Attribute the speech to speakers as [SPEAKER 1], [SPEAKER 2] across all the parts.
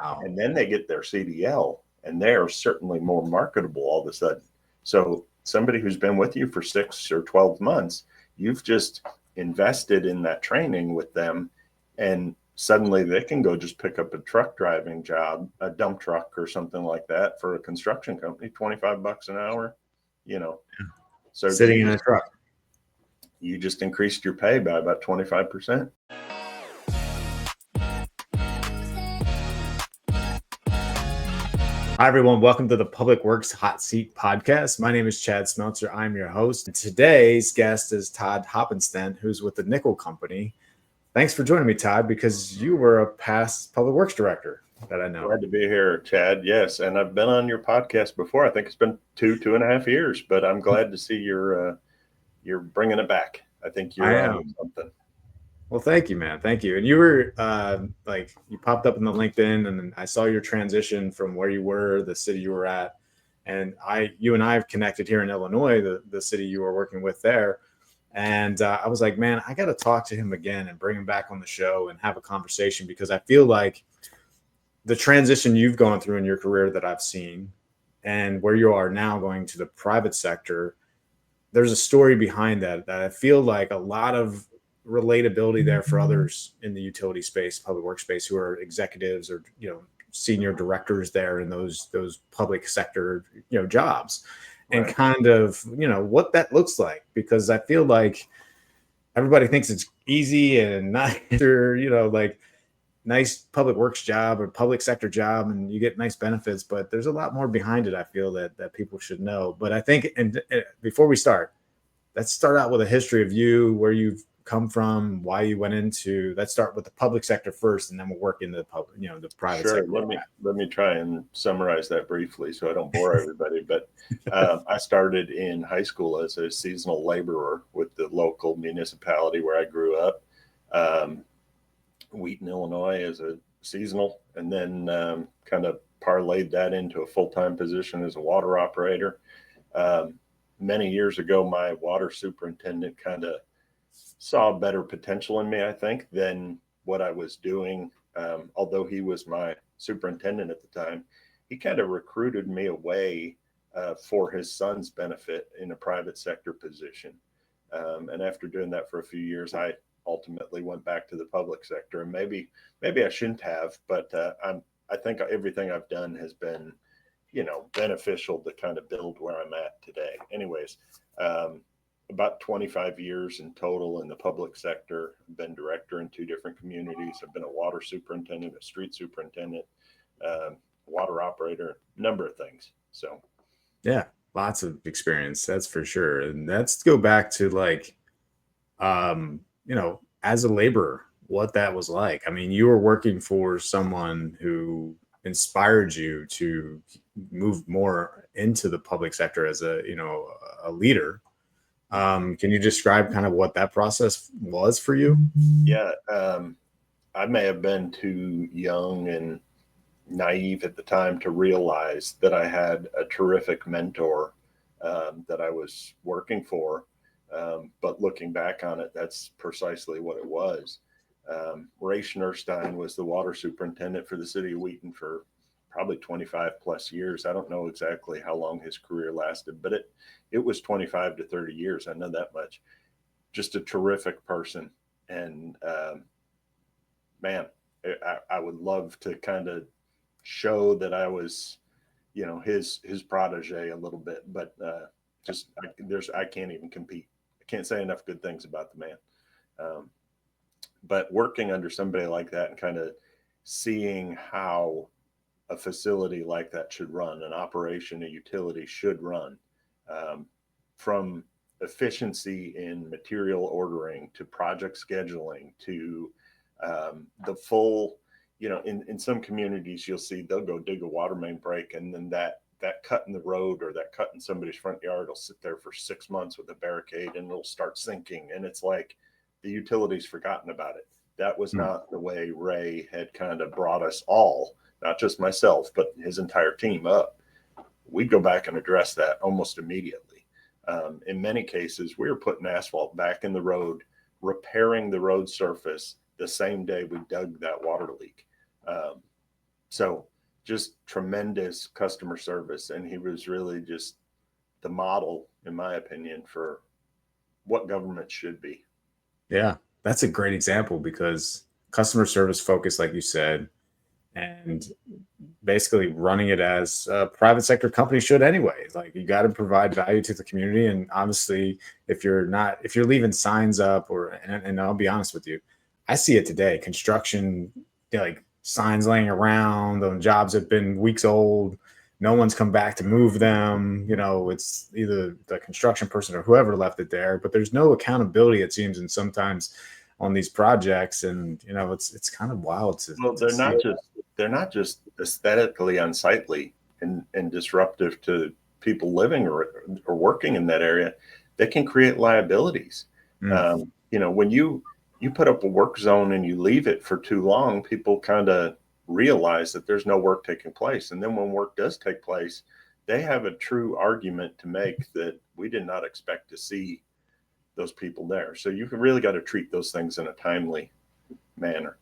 [SPEAKER 1] Wow.
[SPEAKER 2] And then they get their CDL, and they're certainly more marketable all of a sudden. So somebody who's been with you for 6 or 12 months, you've just invested in that training with them, and suddenly they can go just pick up a truck driving job, a dump truck or something like that for a construction company, $25 an hour, you know. So
[SPEAKER 1] Sitting in a truck.
[SPEAKER 2] you just increased your pay by about 25%.
[SPEAKER 1] Hi, everyone. Welcome to the Public Works Hot Seat Podcast. My name is Chad Smeltzer. I'm your host. And today's guest is Todd Hoppenstedt, who's with the Nickel Company. Thanks for joining me, Todd, because you were a past public works director that I know.
[SPEAKER 2] Glad to be here, Chad. Yes, and I've been on your podcast before. I think it's been two and a half years, but I'm glad to see you're bringing it back. I think you're on something.
[SPEAKER 1] Well, thank you, man. Thank you. And you were you popped up in the LinkedIn, and I saw your transition from where you were, the city you were at, and you and I have connected here in Illinois, the city you were working with there. And I was like, man, I got to talk to him again and bring him back on the show and have a conversation, because I feel like the transition you've gone through in your career that I've seen and where you are now going to the private sector, there's a story behind that I feel like a lot of relatability there for others in the utility space, public works space, who are executives or, senior directors there in those public sector, jobs. And kind of, what that looks like, because I feel like everybody thinks it's easy and nice, or, like nice public works job or public sector job, and you get nice benefits, but there's a lot more behind it. I feel that people should know. But I think, and before we start, let's start out with a history of you, where you've come from, why you went into. Let's start with the public sector first, and then we'll work into the public, the private sector.
[SPEAKER 2] Let me try and summarize that briefly so I don't bore everybody. But I started in high school as a seasonal laborer with the local municipality where I grew up, Wheaton, Illinois, as a seasonal, and then kind of parlayed that into a full-time position as a water operator. Many years ago, my water superintendent kind of saw better potential in me, I think, than what I was doing. Although he was my superintendent at the time, he kind of recruited me away for his son's benefit in a private sector position. And after doing that for a few years, I ultimately went back to the public sector. And maybe I shouldn't have, but I think everything I've done has been, beneficial to kind of build where I'm at today. Anyways, about 25 years in total in the public sector. I've been director in 2 different communities. I've been a water superintendent, a street superintendent, water operator, number of things. So,
[SPEAKER 1] yeah, lots of experience, that's for sure. And let's go back to as a laborer, what that was like. I mean, you were working for someone who inspired you to move more into the public sector as a leader. Can you describe kind of what that process was for you?
[SPEAKER 2] Yeah, I may have been too young and naive at the time to realize that I had a terrific mentor that I was working for. But looking back on it, that's precisely what it was. Ray Schnurstein was the water superintendent for the city of Wheaton for probably 25 plus years. I don't know exactly how long his career lasted, but it was 25 to 30 years. I know that much. Just a terrific person. And man, I would love to kind of show that I was, his protege a little bit, but I can't even compete. I can't say enough good things about the man. But working under somebody like that and kind of seeing how a facility like that should run, an operation, a utility should run, from efficiency in material ordering to project scheduling to the full, in some communities you'll see they'll go dig a water main break, and then that cut in the road or that cut in somebody's front yard will sit there for 6 months with a barricade and it'll start sinking. And it's like the utility's forgotten about it. That was not the way Ray had kind of brought us all, not just myself, but his entire team up. We'd go back and address that almost immediately. In many cases, we were putting asphalt back in the road, repairing the road surface the same day we dug that water leak. So just tremendous customer service. And he was really just the model, in my opinion, for what government should be.
[SPEAKER 1] Yeah, that's a great example because customer service focus, like you said, and basically running it as a private sector company should anyway. Like you got to provide value to the community. And obviously, if you're leaving signs up and I'll be honest with you, I see it today. Construction, like signs laying around, the jobs have been weeks old. No one's come back to move them. It's either the construction person or whoever left it there, but there's no accountability, it seems, and sometimes on these projects. And it's kind of wild
[SPEAKER 2] Well,
[SPEAKER 1] to see.
[SPEAKER 2] they're not just aesthetically unsightly and disruptive to people living or working in that area. They can create liabilities.
[SPEAKER 1] Mm.
[SPEAKER 2] When you put up a work zone and you leave it for too long, people kind of realize that there's no work taking place. And then when work does take place, they have a true argument to make that we did not expect to see those people there. So you really got to treat those things in a timely manner.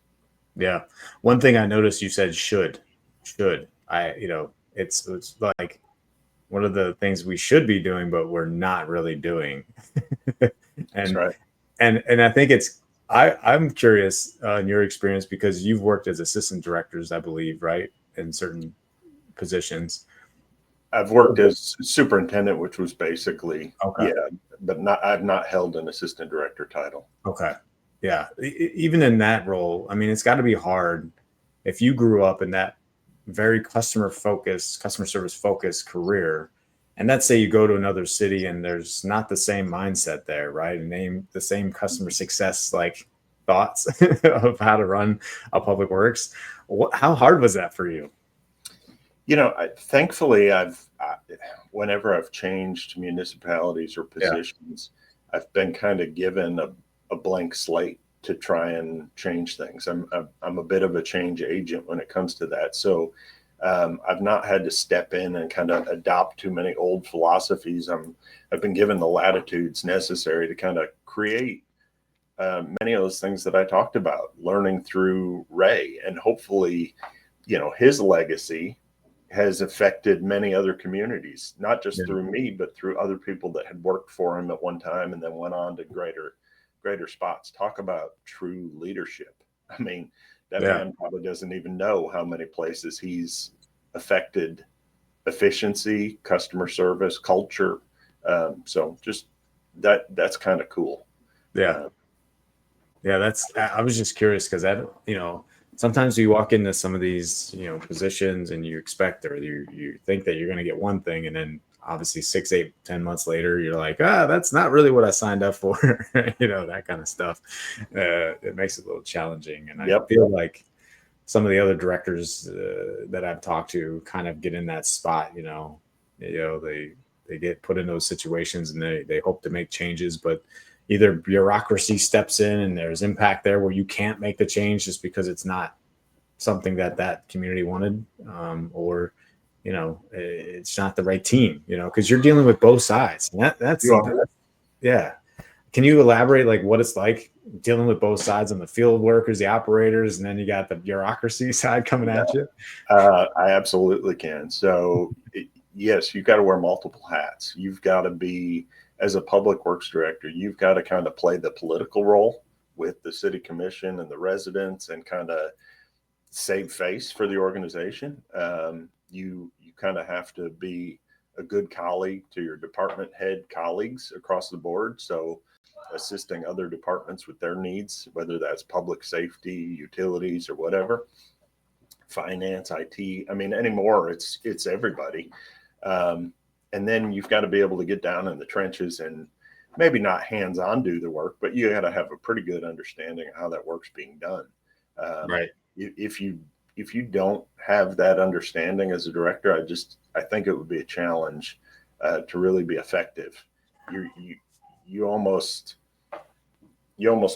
[SPEAKER 1] Yeah. One thing I noticed you said should. It's like one of the things we should be doing, but we're not really doing.
[SPEAKER 2] That's
[SPEAKER 1] and
[SPEAKER 2] right.
[SPEAKER 1] and I think I'm curious in your experience because you've worked as assistant directors, I believe, right? In certain positions.
[SPEAKER 2] I've worked as superintendent, which was basically,
[SPEAKER 1] Okay.
[SPEAKER 2] yeah, but I've not held an assistant director title.
[SPEAKER 1] Okay. Yeah. Even in that role, I mean, it's got to be hard if you grew up in that very customer service focused career. And let's say you go to another city and there's not the same mindset there, right? And the same customer success like thoughts of how to run a public works. How hard was that for you?
[SPEAKER 2] Thankfully, whenever I've changed municipalities or positions, I've been kind of given a blank slate to try and change things. I'm a bit of a change agent when it comes to that. So I've not had to step in and kind of adopt too many old philosophies. I've been given the latitudes necessary to kind of create many of those things that I talked about, learning through Ray, and hopefully, his legacy has affected many other communities, not just through me, but through other people that had worked for him at one time and then went on to greater spots. Talk about true leadership. I mean, that man probably doesn't even know how many places he's affected efficiency, customer service, culture. So just that's kind of cool.
[SPEAKER 1] Yeah. I was just curious because sometimes you walk into some of these, positions and you expect, or you think that you're going to get one thing. And then obviously 6, 8, 10 months later, you're like, that's not really what I signed up for. That kind of stuff. It makes it a little challenging. And I feel like some of the other directors that I've talked to kind of get in that spot, they get put in those situations and they hope to make changes, but either bureaucracy steps in and there's impact there where you can't make the change just because it's not something that community wanted, or it's not the right team, because you're dealing with both sides. And that's yeah. Can you elaborate like what it's like dealing with both sides on the field workers, the operators, and then you got the bureaucracy side coming at you?
[SPEAKER 2] I absolutely can. So yes, you've got to wear multiple hats. You've got to be, as a public works director, you've got to kind of play the political role with the city commission and the residents and kind of save face for the organization. You kind of have to be a good colleague to your department head colleagues across the board. So assisting other departments with their needs, whether that's public safety, utilities, or whatever, finance, IT. I mean, anymore, it's everybody. And then you've got to be able to get down in the trenches and maybe not hands-on do the work, but you got to have a pretty good understanding of how that work's being done.
[SPEAKER 1] Right.
[SPEAKER 2] If you don't have that understanding as a director, I think it would be a challenge to really be effective. You almost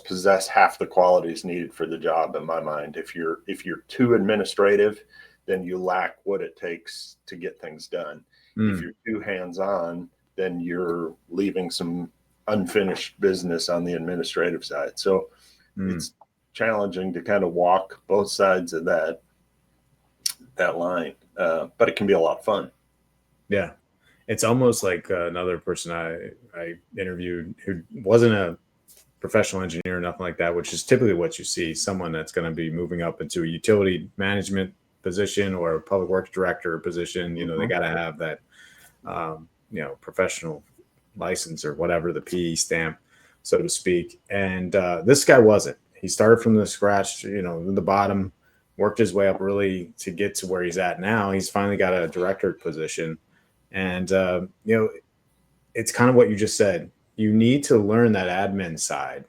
[SPEAKER 2] possess half the qualities needed for the job, in my mind. If you're too administrative, then you lack what it takes to get things done. If you're too hands-on, then you're leaving some unfinished business on the administrative side. So it's challenging to kind of walk both sides of that that line. But it can be a lot of fun.
[SPEAKER 1] Yeah. It's almost like another person I interviewed who wasn't a professional engineer or nothing like that, which is typically what you see, someone that's going to be moving up into a utility management position or a public works director position. You know, they got to have that, professional license or whatever, the PE stamp, so to speak. And this guy wasn't. He started from the scratch, the bottom, worked his way up really to get to where he's at now. He's finally got a director position. And, it's kind of what you just said. You need to learn that admin side,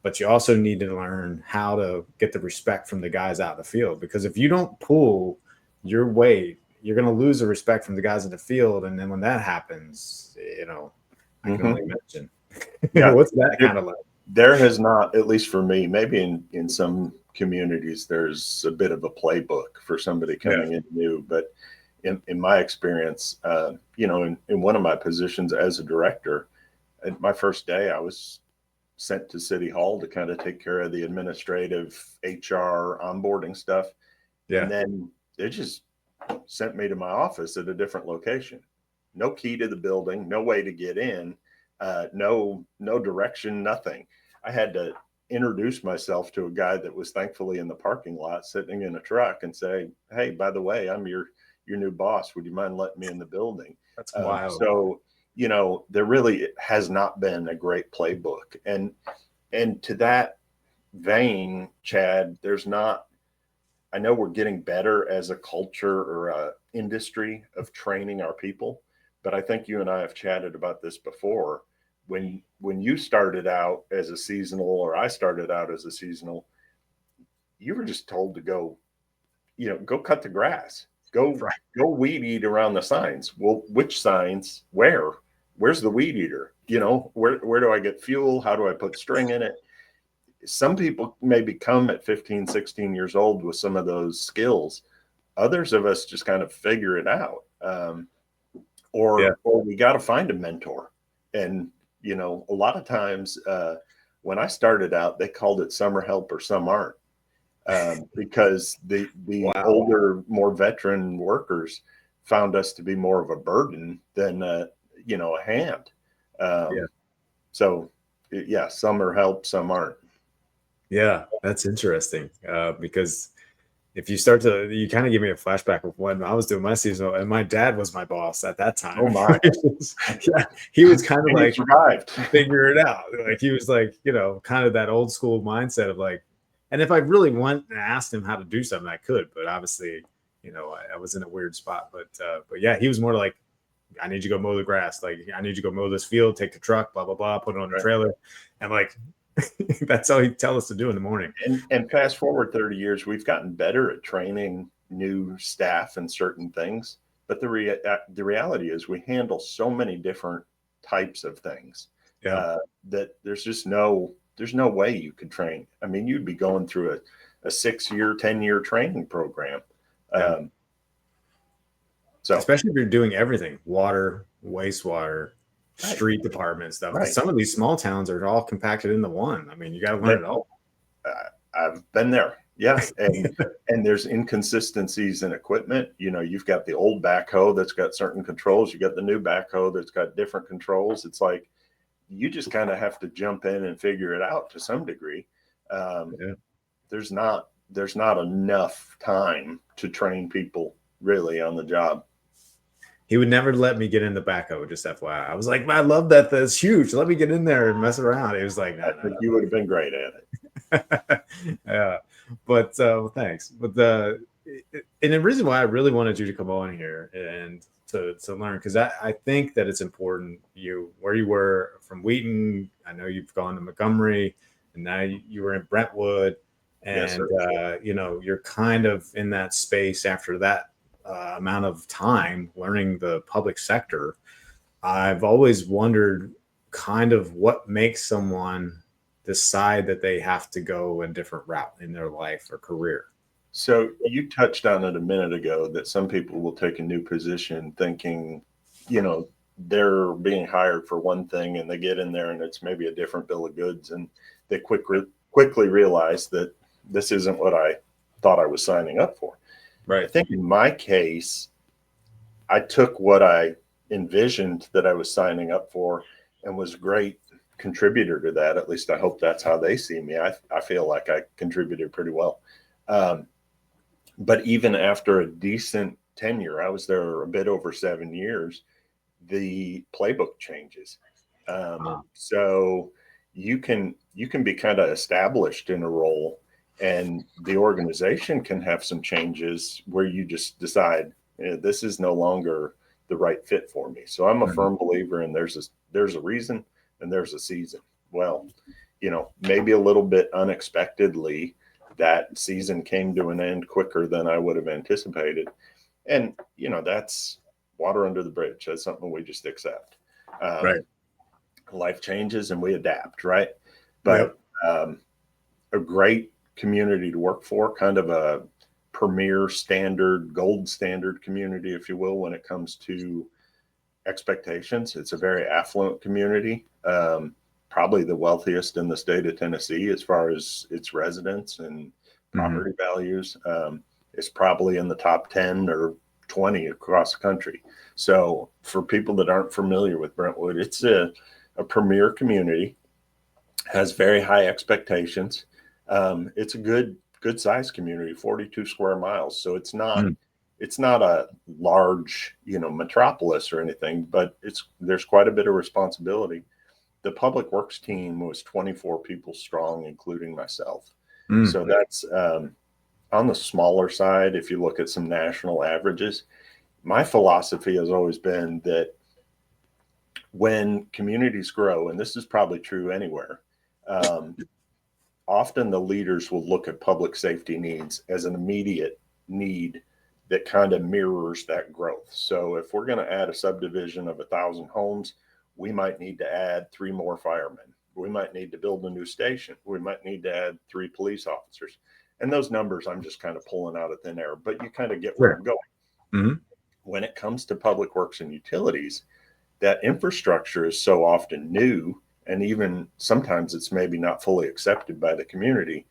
[SPEAKER 1] but you also need to learn how to get the respect from the guys out in the field. Because if you don't pull your weight, you're going to lose the respect from the guys in the field. And then when that happens, I can only imagine.
[SPEAKER 2] Yeah.
[SPEAKER 1] What's that kind of like?
[SPEAKER 2] There has not, at least for me, maybe in some communities, there's a bit of a playbook for somebody coming in new. But in my experience, in one of my positions as a director, at my first day, I was sent to City Hall to kind of take care of the administrative HR onboarding stuff.
[SPEAKER 1] Yeah.
[SPEAKER 2] And then they just sent me to my office at a different location. No key to the building, no way to get in, no direction, nothing. I had to introduce myself to a guy that was thankfully in the parking lot sitting in a truck and say, "Hey, by the way, I'm your new boss. Would you mind letting me in the building?"
[SPEAKER 1] That's wild.
[SPEAKER 2] So, there really has not been a great playbook. And to that vein, Chad, I know we're getting better as a culture or a industry of training our people, but I think you and I have chatted about this before. When you started out as a seasonal, or I started out as a seasonal, you were just told to go cut the grass, go weed eat around the signs. Well, which signs? Where's the weed eater? Where do I get fuel? How do I put string in it? Some people may become at 15, 16 years old with some of those skills. Others of us just kind of figure it out. Or we got to find a mentor. And, a lot of times when I started out, they called it summer help or some aren't, because the older, more veteran workers found us to be more of a burden than, a hand. So, some are help, some aren't.
[SPEAKER 1] Yeah, that's interesting because if you you kind of give me a flashback of when I was doing my seasonal, and my dad was my boss at that time.
[SPEAKER 2] Oh my!
[SPEAKER 1] He was kind of like
[SPEAKER 2] survived.
[SPEAKER 1] Figure it out. Like he was like, kind of that old school mindset of like, and if I really went and asked him how to do something, I could, but obviously, I was in a weird spot. But yeah, he was more like, I need you to go mow the grass. Like, I need you to go mow this field, take the truck, blah, blah, blah, put it on the trailer. And like, that's all he'd tell us to do in the morning.
[SPEAKER 2] And fast forward 30 years, we've gotten better at training new staff in certain things. But the reality is we handle so many different types of things that there's no way you could train. I mean, you'd be going through a 6-year, 10-year training program. So
[SPEAKER 1] especially if you're doing everything, water, wastewater, street department stuff. Right. Some of these small towns are all compacted into one. I mean, you got to learn it all.
[SPEAKER 2] I've been there. Yeah. And there's inconsistencies in equipment. You've got the old backhoe that's got certain controls. You got the new backhoe that's got different controls. It's like, you just kind of have to jump in and figure it out to some degree. There's not enough time to train people really on the job.
[SPEAKER 1] He would never let me get in the backhoe, just FYI. I was like, I love that. That's huge. Let me get in there and mess around. He was like, no,
[SPEAKER 2] I think you would have been great at
[SPEAKER 1] it. Yeah. But thanks. But and the reason why I really wanted you to come on here and to learn, because I think that it's important, where you were from Wheaton. I know you've gone to Montgomery, and now you were in Brentwood. And, you're kind of in that space after that amount of time learning the public sector. I've always wondered kind of what makes someone decide that they have to go a different route in their life or career.
[SPEAKER 2] So you touched on it a minute ago that some people will take a new position thinking, they're being hired for one thing, and they get in there and it's maybe a different bill of goods, and they quickly realize that this isn't what I thought I was signing up for. I think in my case, I took what I envisioned that I was signing up for and was a great contributor to that. At least I hope that's how they see me. I feel like I contributed pretty well. But even after a decent tenure, I was there a bit over 7 years, the playbook changes. So you can be kind of established in a role, and the organization can have some changes where you just decide, this is no longer the right fit for me. So I'm a firm believer in there's a reason and there's a season. Well, maybe a little bit unexpectedly, that season came to an end quicker than I would have anticipated. And, that's water under the bridge. That's something we just accept. Life changes and we adapt, right? But a great community to work for, kind of a premier standard, gold standard community, if you will, when it comes to expectations. It's a very affluent community, probably the wealthiest in the state of Tennessee as far as its residents and property values. It's probably in the top 10 or 20 across the country. So for people that aren't familiar with Brentwood, it's a premier community, has very high expectations. It's a good size community, 42 square miles. So it's not a large, metropolis or anything, but there's quite a bit of responsibility. The public works team was 24 people strong, including myself. So that's on the smaller side. If you look at some national averages, my philosophy has always been that when communities grow, and this is probably true anywhere, often the leaders will look at public safety needs as an immediate need that kind of mirrors that growth. So if we're going to add a subdivision of 1,000 homes, we might need to add 3 more firemen. We might need to build a new station. We might need to add 3 police officers. And those numbers I'm just kind of pulling out of thin air, but you kind of get where I'm going. When it comes to public works and utilities, that infrastructure is so often new, and even sometimes it's maybe not fully accepted by the community.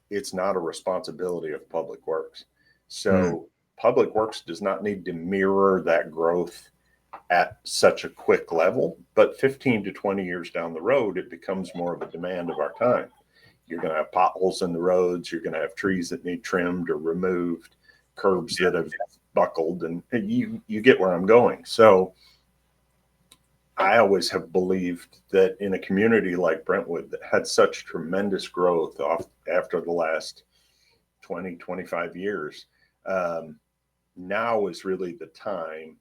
[SPEAKER 2] It's not a responsibility of public works. So public works does not need to mirror that growth at such a quick level, but 15 to 20 years down the road, it becomes more of a demand of our time. You're going to have potholes in the roads. You're going to have trees that need trimmed or removed, curbs that have buckled, and you get where I'm going. So I always have believed that in a community like Brentwood that had such tremendous growth after the last 20, 25 years, now is really the time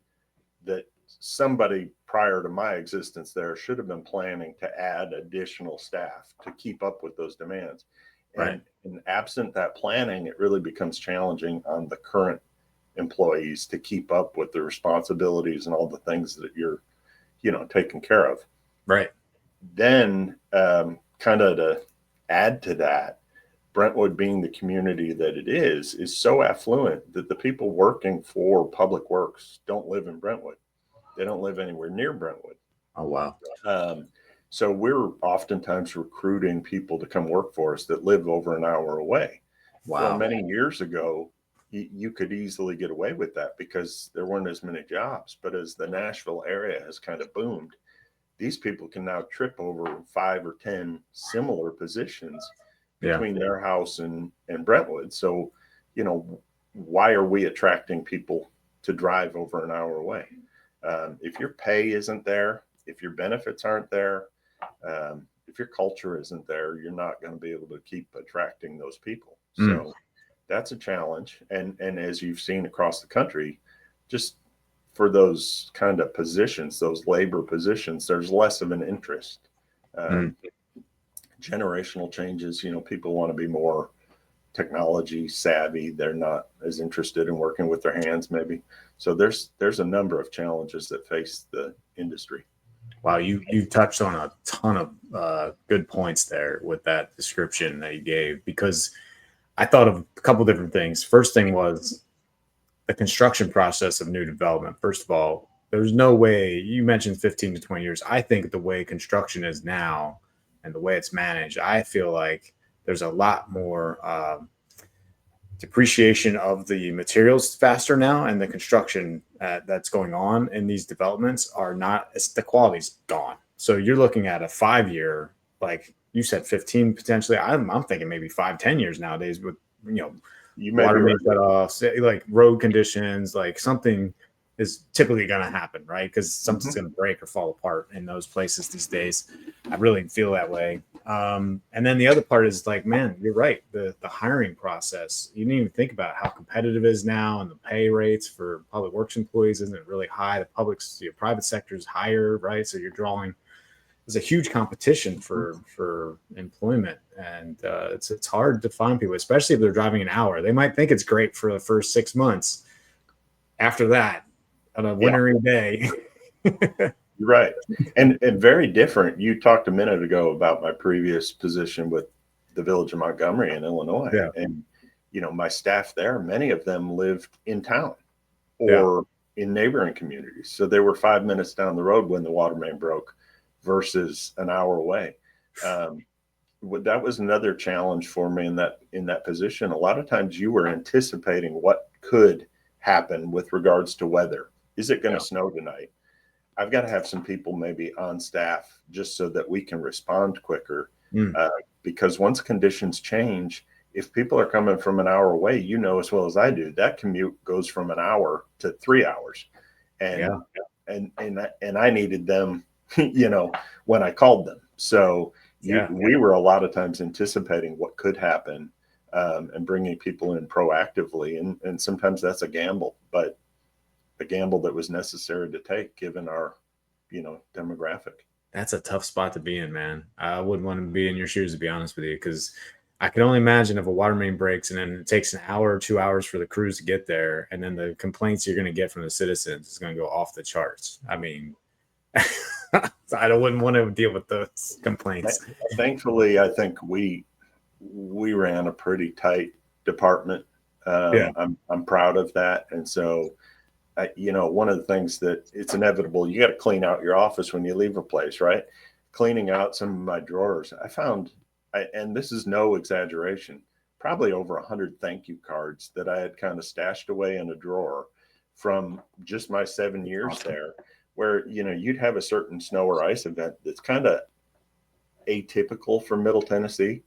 [SPEAKER 2] that somebody prior to my existence there should have been planning to add additional staff to keep up with those demands. And absent that planning, it really becomes challenging on the current employees to keep up with the responsibilities and all the things that you're taken care of. Then kind of to add to that, Brentwood being the community that it is so affluent that the people working for public works don't live in Brentwood. They don't live anywhere near Brentwood.
[SPEAKER 1] Oh, wow.
[SPEAKER 2] So we're oftentimes recruiting people to come work for us that live over an hour away.
[SPEAKER 1] Wow.
[SPEAKER 2] Well, many years ago, you could easily get away with that because there weren't as many jobs. But as the Nashville area has kind of boomed, these people can now trip over 5 or 10 similar positions between their house and Brentwood. So, why are we attracting people to drive over an hour away? If your pay isn't there, if your benefits aren't there, if your culture isn't there, you're not going to be able to keep attracting those people. So that's a challenge. And as you've seen across the country, just for those kind of positions, those labor positions, there's less of an interest. Generational changes, people want to be more technology savvy. They're not as interested in working with their hands, maybe. So there's a number of challenges that face the industry.
[SPEAKER 1] Wow, you touched on a ton of good points there with that description that you gave, because I thought of a couple different things. First thing was the construction process of new development. First of all, there's no way, you mentioned 15 to 20 years. I think the way construction is now and the way it's managed, I feel like there's a lot more depreciation of the materials faster now, and the construction that's going on in these developments are not, the quality's gone. So you're looking at a 5 year, like you said, 15 potentially. I'm thinking maybe 5-10 years nowadays with,
[SPEAKER 2] You may
[SPEAKER 1] water
[SPEAKER 2] be
[SPEAKER 1] main
[SPEAKER 2] right.
[SPEAKER 1] shutoffs, like road conditions, like something is typically going to happen, right? Because something's going to break or fall apart in those places these days. I really feel that way. And then the other part is like, man, you're right. The hiring process, you didn't even think about how competitive it is now, and the pay rates for public works employees isn't really high. The private sector is higher, right? So you're drawing, there's a huge competition for employment, and it's hard to find people, especially if they're driving an hour. They might think it's great for the first 6 months. After that, on a
[SPEAKER 2] Yeah,
[SPEAKER 1] wintry day,
[SPEAKER 2] you're right. And very different. You talked a minute ago about my previous position with the Village of Montgomery in Illinois.
[SPEAKER 1] yeah,
[SPEAKER 2] And, my staff there, many of them lived in town
[SPEAKER 1] yeah,
[SPEAKER 2] or in neighboring communities. So they were 5 minutes down the road when the water main broke versus an hour away. Um, that was another challenge for me in that position. A lot of times you were anticipating what could happen with regards to weather. Is it going
[SPEAKER 1] yeah.
[SPEAKER 2] to snow tonight? I've got to have some people maybe on staff just so that we can respond quicker.
[SPEAKER 1] Mm,
[SPEAKER 2] Uh, because once conditions change, if people are coming from an hour away, as well as I do, that commute goes from an hour to 3 hours, and
[SPEAKER 1] yeah,
[SPEAKER 2] and I needed them, when I called them. So
[SPEAKER 1] yeah.
[SPEAKER 2] we were a lot of times anticipating what could happen, and bringing people in proactively, and sometimes that's a gamble, but a gamble that was necessary to take given our, demographic.
[SPEAKER 1] That's a tough spot to be in, man. I wouldn't want to be in your shoes, to be honest with you, because I can only imagine if a water main breaks and then it takes an hour or 2 hours for the crews to get there, and then the complaints you're going to get from the citizens is going to go off the charts. I mean, wouldn't want to deal with those complaints.
[SPEAKER 2] Thankfully, I think we ran a pretty tight department.
[SPEAKER 1] Yeah,
[SPEAKER 2] I'm proud of that, and so one of the things that it's inevitable, you got to clean out your office when you leave a place, right? Cleaning out some of my drawers, I found, and this is no exaggeration, probably over 100 thank you cards that I had kind of stashed away in a drawer from just my 7 years
[SPEAKER 1] awesome.
[SPEAKER 2] there, where you'd have a certain snow or ice event that's kind of atypical for Middle Tennessee.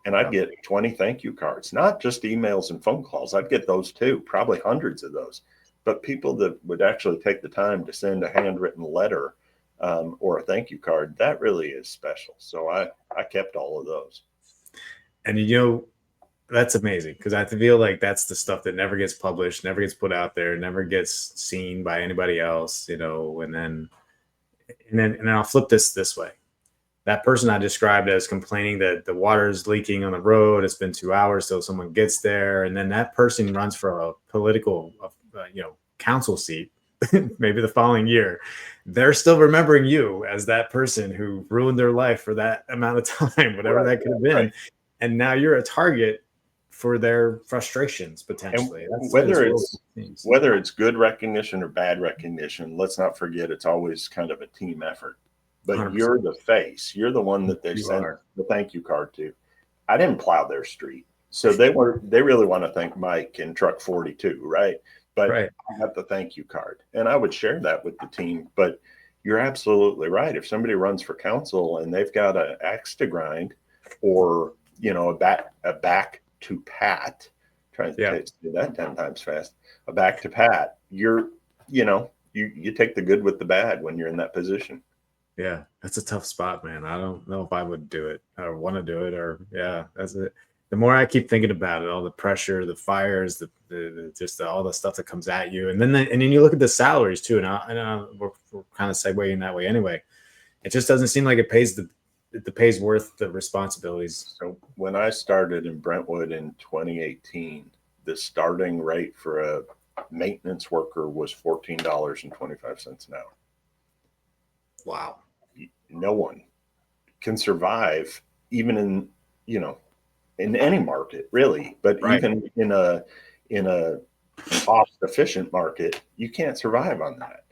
[SPEAKER 2] And I'd
[SPEAKER 1] Yeah,
[SPEAKER 2] get 20 thank you cards, not just emails and phone calls. I'd get those too, probably hundreds of those. But people that would actually take the time to send a handwritten letter, or a thank you card, that really is special. So I kept all of those.
[SPEAKER 1] and that's amazing, because I feel like that's the stuff that never gets published, never gets put out there, never gets seen by anybody else. And then I'll flip this way. That person I described as complaining that the water is leaking on the road, it's been 2 hours till someone gets there, and then that person runs for a political, council seat, maybe the following year. They're still remembering you as that person who ruined their life for that amount of time, whatever
[SPEAKER 2] Right,
[SPEAKER 1] that could have
[SPEAKER 2] right.
[SPEAKER 1] been, and now you're a target for their frustrations
[SPEAKER 2] And
[SPEAKER 1] potentially. That's the way this
[SPEAKER 2] whether
[SPEAKER 1] world
[SPEAKER 2] it's
[SPEAKER 1] seems.
[SPEAKER 2] whether it's good recognition or bad recognition, let's not forget it's always kind of a team effort. But
[SPEAKER 1] 100%.
[SPEAKER 2] you're the face. You're the one that they
[SPEAKER 1] You
[SPEAKER 2] sent
[SPEAKER 1] are.
[SPEAKER 2] the thank you card to. I didn't plow their street. So they really want to thank Mike in truck 42, right? But
[SPEAKER 1] Right.
[SPEAKER 2] I got the thank you card. And I would share that with the team. But you're absolutely right. If somebody runs for council and they've got an axe to grind, or a back to pat, trying
[SPEAKER 1] Yeah.
[SPEAKER 2] to do that 10 times fast, a back to pat, you take the good with the bad when you're in that position.
[SPEAKER 1] Yeah, that's a tough spot, man. I don't know if I would do it or want to do it, or yeah, that's it. The more I keep thinking about it, all the pressure, the fires, all the stuff that comes at you, and then you look at the salaries too, we're kind of segueing that way anyway. It just doesn't seem like the pay's worth the responsibilities.
[SPEAKER 2] So when I started in Brentwood in 2018, the starting rate for a maintenance worker was $14.25 an hour.
[SPEAKER 1] Wow.
[SPEAKER 2] No one can survive, even in any market really, but
[SPEAKER 1] Right.
[SPEAKER 2] even in a cost efficient market, you can't survive on that.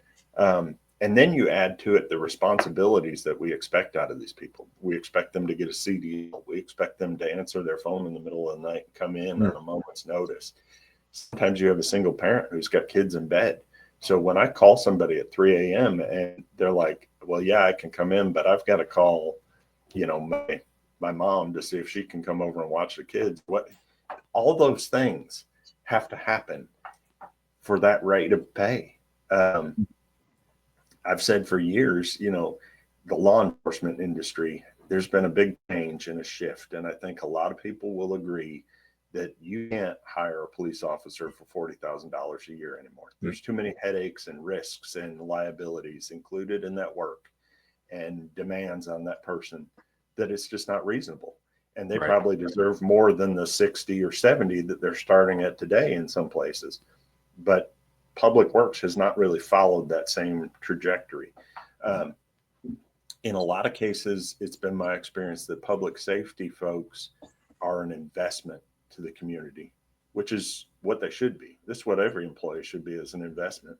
[SPEAKER 2] And then you add to it the responsibilities that we expect out of these people. We expect them to get a CDL. We expect them to answer their phone in the middle of the night and come in on a moment's notice. Sometimes you have a single parent who's got kids in bed. So when I call somebody at 3 a.m. and they're like, well, yeah, I can come in, but I've got to call, my mom to see if she can come over and watch the kids. All those things have to happen for that rate of pay. I've said for years, the law enforcement industry, there's been a big change and a shift. And I think a lot of people will agree that you can't hire a police officer for $40,000 a year anymore. There's too many headaches and risks and liabilities included in that work and demands on that person that it's just not reasonable. And they probably deserve more than the 60 or 70 that they're starting at today in some places. But Public Works has not really followed that same trajectory. In a lot of cases, it's been my experience that public safety folks are an investment to the community, which is what they should be. This is what every employee should be, as an investment.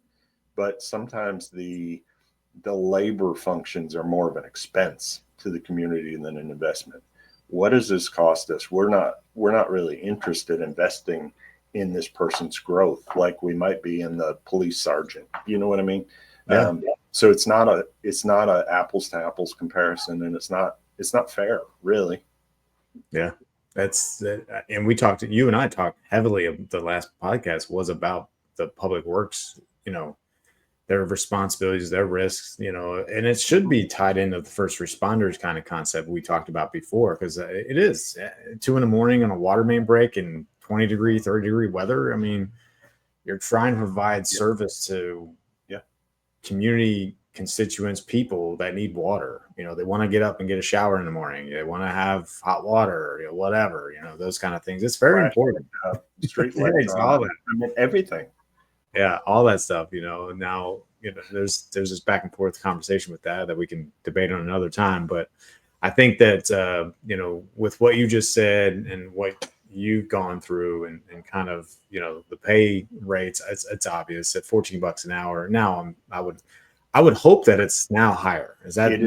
[SPEAKER 2] But sometimes the labor functions are more of an expense to the community than an investment. What does this cost us? We're not really interested in investing in this person's growth like we might be in the police sergeant. You know what I mean? Yeah. So it's not a apples to apples comparison, and it's not fair, really.
[SPEAKER 1] Yeah, that's and you and I talked heavily. The last podcast was about the Public Works, their responsibilities, their risks, and it should be tied into the first responders kind of concept we talked about before, because it is 2 a.m. on a water main break and 20-degree, 30-degree weather. I mean, you're trying to provide service to community constituents, people that need water. They want to get up and get a shower in the morning. They want to have hot water, whatever, those kind of things. It's very important.
[SPEAKER 2] Street lights, all that. I mean, everything.
[SPEAKER 1] Yeah, all that stuff. Now there's this back and forth conversation with that we can debate on another time. But I think that with what you just said and what you've gone through and kind of the pay rates, it's obvious at $14 an hour. Now I would hope that it's now higher. Is that
[SPEAKER 2] it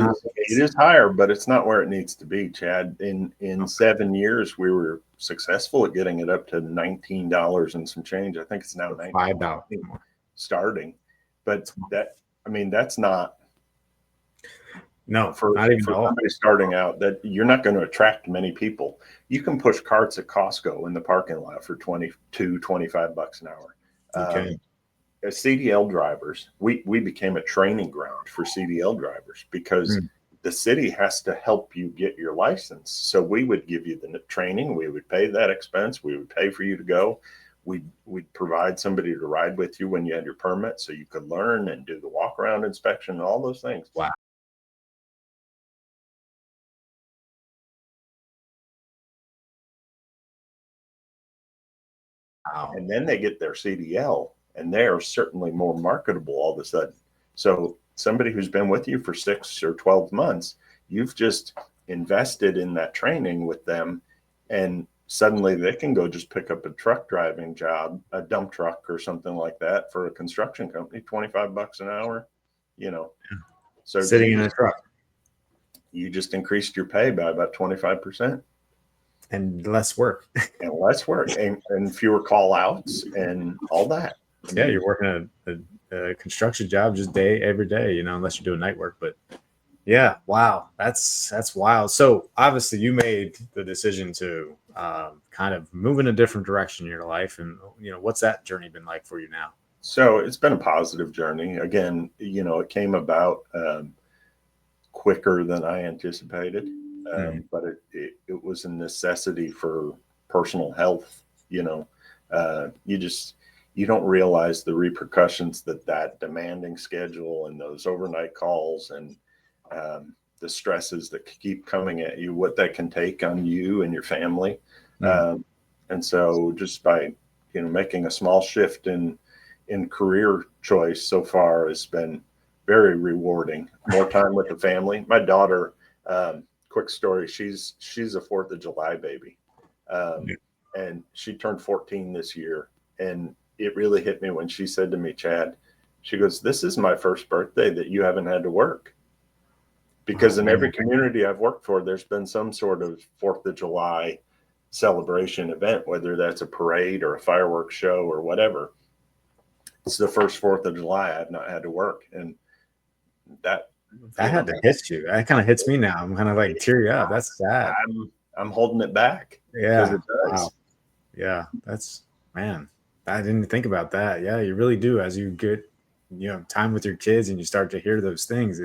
[SPEAKER 2] is higher, but it's not where it needs to be, Chad. In 7 years we were successful at getting it up to $19 and some change. I think it's now $5 starting. But that's not for somebody starting out, that you're not going to attract many people. You can push carts at Costco in the parking lot for $25 an hour.
[SPEAKER 1] Okay.
[SPEAKER 2] As CDL drivers, we became a training ground for CDL drivers because the city has to help you get your license. So we would give you the training. We would pay that expense. We would pay for you to go. We'd provide somebody to ride with you when you had your permit so you could learn and do the walk around inspection and all those things.
[SPEAKER 1] Wow.
[SPEAKER 2] And then they get their CDL, and they are certainly more marketable all of a sudden. So somebody who's been with you for 6 or 12 months, you've just invested in that training with them, and suddenly they can go just pick up a truck driving job, a dump truck or something like that for a construction company, $25 an hour, So
[SPEAKER 1] sitting in a truck.
[SPEAKER 2] You just increased your pay by about 25%.
[SPEAKER 1] And less work.
[SPEAKER 2] and fewer call outs and all that.
[SPEAKER 1] Yeah, you're working a construction job just every day, unless you're doing night work. But yeah, wow, that's wild. So obviously you made the decision to kind of move in a different direction in your life. And, what's that journey been like for you now?
[SPEAKER 2] So it's been a positive journey. Again, it came about quicker than I anticipated. But it was a necessity for personal health. You don't realize the repercussions that demanding schedule and those overnight calls and the stresses that keep coming at you, what that can take on you and your family. And so just by, making a small shift in career choice so far has been very rewarding. More time with the family. My daughter, quick story. She's a 4th of July baby. And she turned 14 this year. And it really hit me when she said to me, Chad, She goes, this is my first birthday that you haven't had to work. Because in every community I've worked for, there's been some sort of 4th of July celebration event, whether that's a parade or a fireworks show or whatever. It's the first 4th of July I've not had to work. And that
[SPEAKER 1] had to hit you. That kind of hits me now. I'm kind of like teary up. That's sad.
[SPEAKER 2] I'm holding it back.
[SPEAKER 1] Yeah.
[SPEAKER 2] It does.
[SPEAKER 1] Wow. Yeah. That's, man, I didn't think about that. Yeah, you really do. As you get, time with your kids and you start to hear those things,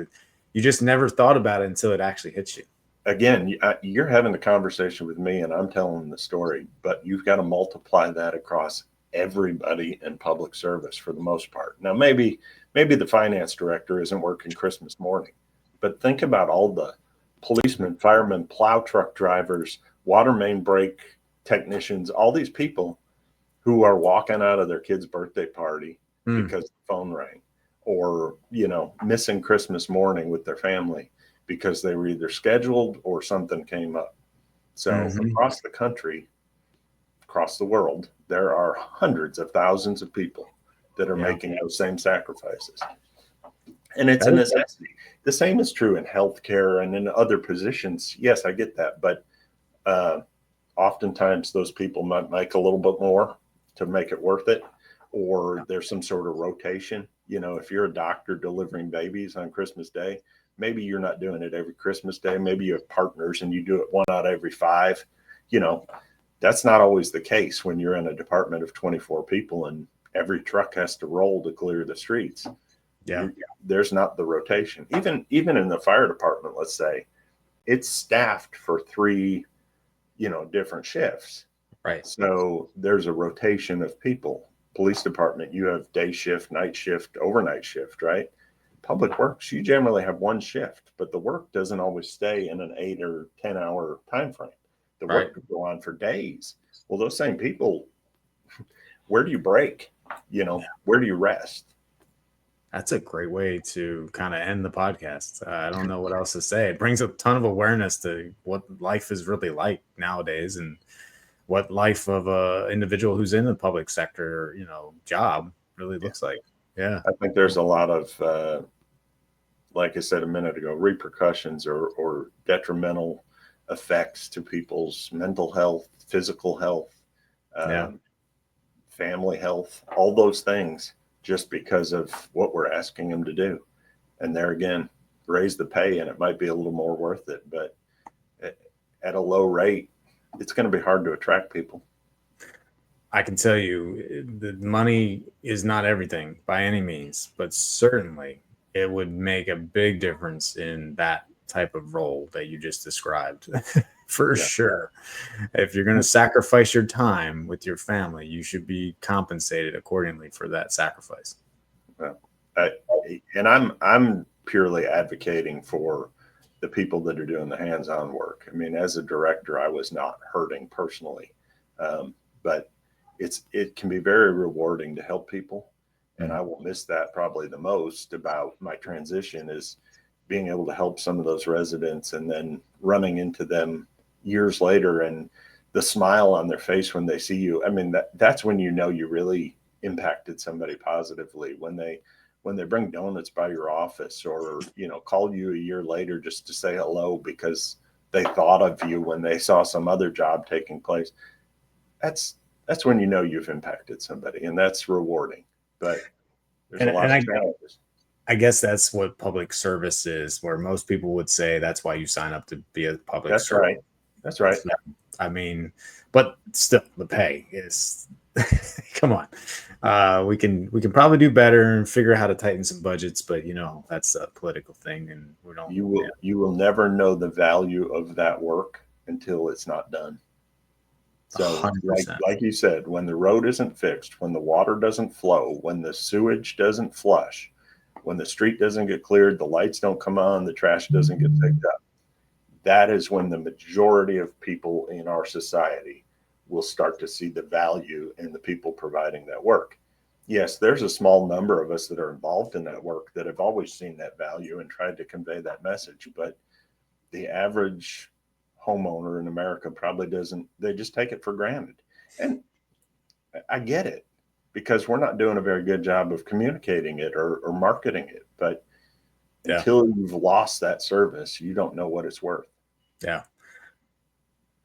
[SPEAKER 1] you just never thought about it until it actually hits you.
[SPEAKER 2] Again, you're having a conversation with me and I'm telling the story, but you've got to multiply that across everybody in public service for the most part. Now, maybe the finance director isn't working Christmas morning, but think about all the policemen, firemen, plow truck drivers, water main break technicians, all these people who are walking out of their kid's birthday party because the phone rang, or, missing Christmas morning with their family because they were either scheduled or something came up. So across the country, across the world, there are hundreds of thousands of people that are making those same sacrifices. And it's a necessity. The same is true in healthcare and in other positions. Yes, I get that. But oftentimes those people might make a little bit more to make it worth it. Or there's some sort of rotation. If you're a doctor delivering babies on Christmas Day, maybe you're not doing it every Christmas Day. Maybe you have partners and you do it 1 out of every 5. That's not always the case when you're in a department of 24 people and every truck has to roll to clear the streets.
[SPEAKER 1] Yeah.
[SPEAKER 2] There's not the rotation. Even in the fire department, let's say, it's staffed for 3, different shifts.
[SPEAKER 1] Right.
[SPEAKER 2] So there's a rotation of people. Police department, you have day shift, night shift, overnight shift, right? Public works, you generally have 1 shift, but the work doesn't always stay in an 8 or 10 hour time frame. The work could go on for days. Well, those same people, where do you break? Where do you rest?
[SPEAKER 1] That's a great way to kind of end the podcast. I don't know what else to say. It brings a ton of awareness to what life is really like nowadays and what life of a individual who's in the public sector, job really looks like. Yeah.
[SPEAKER 2] I think there's a lot of, like I said a minute ago, repercussions or detrimental effects to people's mental health, physical health, family health, all those things, just because of what we're asking them to do. And there again, raise the pay and it might be a little more worth it, but at a low rate, it's going to be hard to attract people.
[SPEAKER 1] I can tell you the money is not everything by any means, but certainly it would make a big difference in that type of role that you just described. For sure. If you're going to sacrifice your time with your family, you should be compensated accordingly for that sacrifice.
[SPEAKER 2] Well, I'm purely advocating for the people that are doing the hands-on work. I mean, as a director, I was not hurting personally, but it can be very rewarding to help people. And I will miss that probably the most about my transition, is being able to help some of those residents and then running into them years later and the smile on their face when they see you. I mean, that's when you know you really impacted somebody positively, when they bring donuts by your office, or call you a year later just to say hello because they thought of you when they saw some other job taking place. That's when you know you've impacted somebody, and that's rewarding. But there's a lot of challenges.
[SPEAKER 1] I guess that's what public service is, where most people would say that's why you sign up to be a public servant.
[SPEAKER 2] That's right.
[SPEAKER 1] So, I mean, but still, the pay is come on. We can probably do better and figure out how to tighten some budgets, but that's a political thing, and we don't.
[SPEAKER 2] You will never know the value of that work until it's not done. So, like you said, when the road isn't fixed, when the water doesn't flow, when the sewage doesn't flush, when the street doesn't get cleared, the lights don't come on, the trash doesn't get picked up, that is when the majority of people in our society will start to see the value in the people providing that work. Yes, there's a small number of us that are involved in that work that have always seen that value and tried to convey that message, but the average homeowner in America probably doesn't. They just take it for granted. And I get it, because we're not doing a very good job of communicating it or marketing it. But
[SPEAKER 1] Yeah.
[SPEAKER 2] until you've lost that service, you don't know what it's worth.
[SPEAKER 1] Yeah.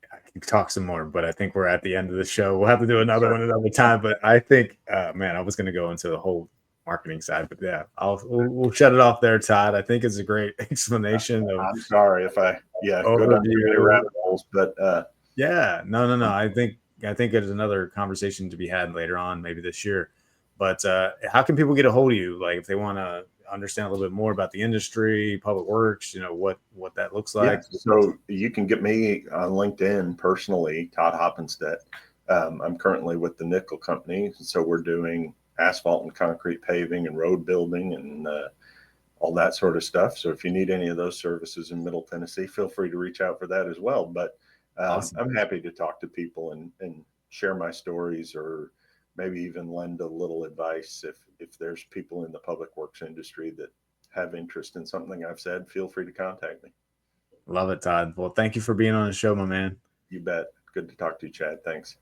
[SPEAKER 1] I can talk some more, but I think we're at the end of the show. We'll have to do another one another time. But I think, man, I was going to go into the whole marketing side, but yeah, we'll shut it off there, Todd. I think it's a great explanation of
[SPEAKER 2] I'm sorry if I go down too many
[SPEAKER 1] overview.
[SPEAKER 2] rabbit holes, but
[SPEAKER 1] Yeah, no. I think there's another conversation to be had later on, maybe this year. But how can people get a hold of you? Like if they want to understand a little bit more about the industry, public works, what that looks
[SPEAKER 2] yeah,
[SPEAKER 1] like.
[SPEAKER 2] so you can get me on LinkedIn personally, Todd Hoppenstedt. I'm currently with the nickel company, so we're doing asphalt and concrete paving and road building and all that sort of stuff. So if you need any of those services in Middle Tennessee, feel free to reach out for that as well. But
[SPEAKER 1] Awesome.
[SPEAKER 2] I'm happy to talk to people and share my stories, or maybe even lend a little advice if there's people in the public works industry that have interest in something I've said. Feel free to contact me.
[SPEAKER 1] Love it, Todd. Well, thank you for being on the show, my man.
[SPEAKER 2] You bet. Good to talk to you, Chad. Thanks.